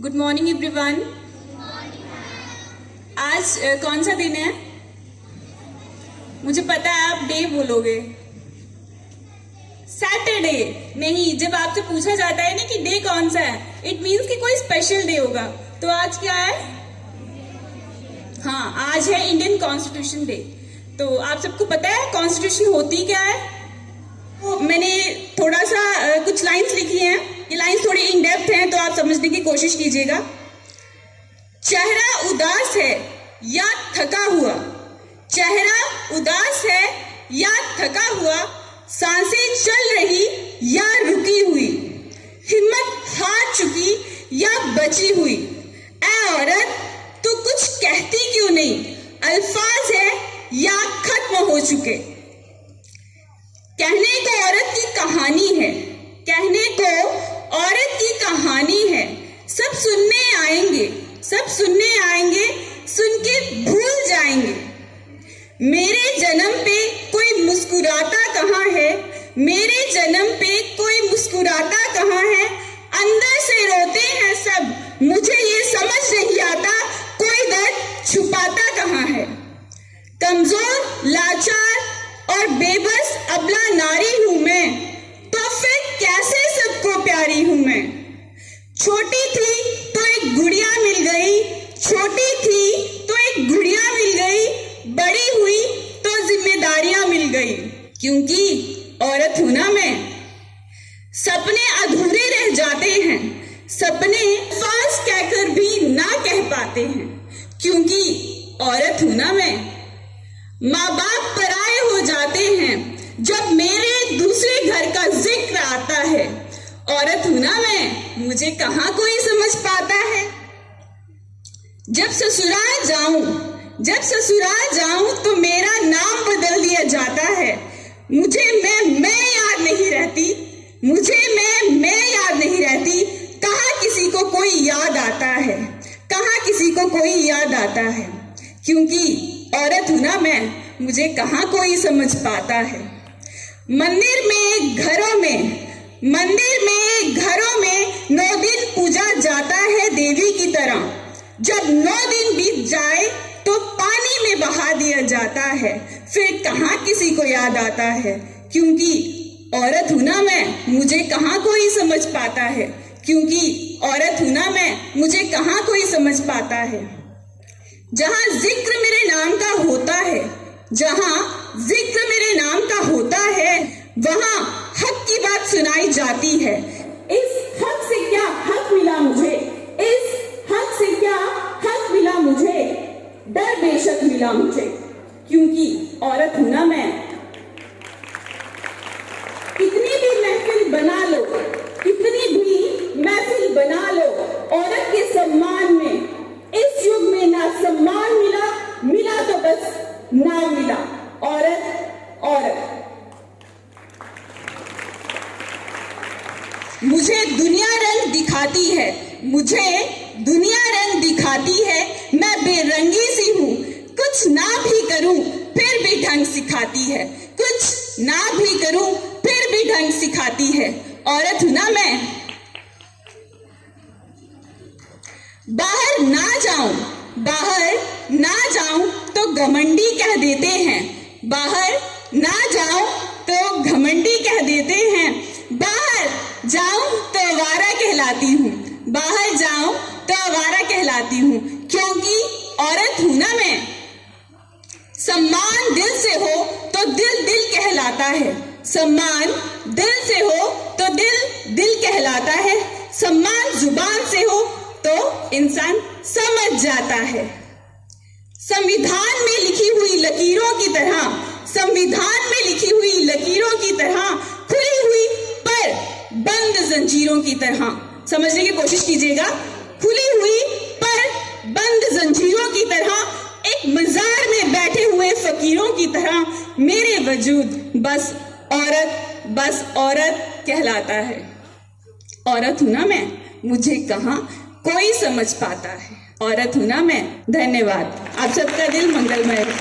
Good morning everyone. आज कौन सा दिन है? मुझे पता है आप डे बोलोगे। सैटरडे नहीं, जब आपसे पूछा जाता है ना कि डे कौन सा है, इट मीन्स कि कोई स्पेशल डे होगा। तो आज क्या है? हाँ, आज है इंडियन कॉन्स्टिट्यूशन डे। तो आप सबको पता है कॉन्स्टिट्यूशन होती क्या है? तो मैंने थोड़ा सा कुछ लाइंस लिखी हैं। ये लाइंस थोड़ी इन डेप्थ हैं, तो आप समझने की कोशिश कीजिएगा। चेहरा उदास है या थका हुआ, चेहरा उदास है या थका हुआ, सांसें चल रही या रुकी हुई, हिम्मत हार चुकी या बची हुई। ऐ औरत तू कुछ कहती क्यों नहीं, अल्फाज है या खत्म हो चुके। कहने को औरत की कहानी है, कहने को औरत की कहानी है। सब सुनने आएंगे, सब सुनने आएंगे, सुन के भूल जाएंगे। मेरे जन्म पे कोई मुस्कुराता कहाँ है, मेरे जन्म पे कोई मुस्कुराता कहाँ है। अंदर से रोते हैं सब, मुझे ये समझ नहीं आता कोई दर्द छुपाता कहाँ है। कमजोर, लाचार और बेबस अबला नारी हूं मैं, तो फिर कैसे सबको प्यारी हूं मैं। छोटी थी तो एक गुड़िया मिल गई, छोटी थी तो एक गुड़िया मिल गई, बड़ी हुई तो जिम्मेदारियां मिल गई। क्योंकि औरत हूं ना मैं। सपने अधूरे रह जाते हैं, सपने फास कहकर भी ना कह पाते हैं। क्योंकि औरत हूं ना मैं। माँ बाप पराये हो जाते हैं जब मेरे दूसरे घर का जिक्र आता है। औरत हूं ना मैं, मुझे कहाँ कोई समझ पाता है। जब ससुराल जाऊं, जब ससुराल जाऊं तो मेरा नाम बदल दिया जाता है। मुझे मैं याद नहीं रहती, मुझे मैं याद नहीं रहती। कहाँ किसी को कोई याद आता है, कहाँ किसी को कोई याद आता है। क्योंकि औरत हूं ना मैं, मुझे कहाँ कोई समझ पाता है। मंदिर में घरों में, मंदिर में घरों में 9 दिन पूजा जाता है देवी की तरह। जब 9 दिन बीत जाए तो पानी में बहा दिया जाता है। फिर कहाँ किसी को याद आता है। क्योंकि औरत हूं ना मैं, मुझे कहाँ कोई समझ पाता है। क्योंकि औरत हूं ना मैं, मुझे कहाँ कोई समझ पाता है। जहां जिक्र मेरे नाम का होता है, जहां जिक्र मेरे नाम का होता है, वहां हक की बात सुनाई जाती है। इस हक से क्या हक मिला मुझे, इस हक से क्या हक मिला मुझे। डर बेशक मिला मुझे, क्योंकि औरत हूं ना मैं। कितनी भी महफिल बना लो, कितनी भी महफिल बना लो, औरत के सम्मान में इस युग में ना सम्मान मिला, मिला तो बस नाम मिला। औरत औरत। मुझे दुनिया रंग दिखाती है, मुझे दुनिया रंग दिखाती है। मैं बेरंगी सी हूँ, कुछ ना भी करूं फिर भी ढंग सिखाती है, कुछ ना भी करूं फिर भी ढंग सिखाती है। औरत हूं ना मैं। बाहर ना जाऊं, बाहर ना जाऊं तो घमंडी कह देते हैं, बाहर ना जाऊं तो घमंडी कह देते हैं। बाहर जाऊं तो आवारा कहलाती हूँ, बाहर जाऊं तो आवारा कहलाती हूँ। क्योंकि औरत हूं ना मैं। सम्मान दिल से हो तो दिल दिल कहलाता है, सम्मान दिल से हो तो दिल दिल कहलाता है। सम्मान जुबान से हो तो इंसान समझ जाता है। संविधान में लिखी हुई लकीरों की तरह, संविधान में लिखी हुई लकीरों की तरह, खुली हुई पर बंद जंजीरों की तरह। समझने की कोशिश कीजिएगा। खुली हुई पर बंद जंजीरों की तरह, एक मजार में बैठे हुए फकीरों की तरह मेरे वजूद बस औरत कहलाता है। औरत हूं ना मैं, मुझे कहाँ कोई समझ पाता है। औरत हूं ना मैं। धन्यवाद। आप सबका दिल मंगलमय हो।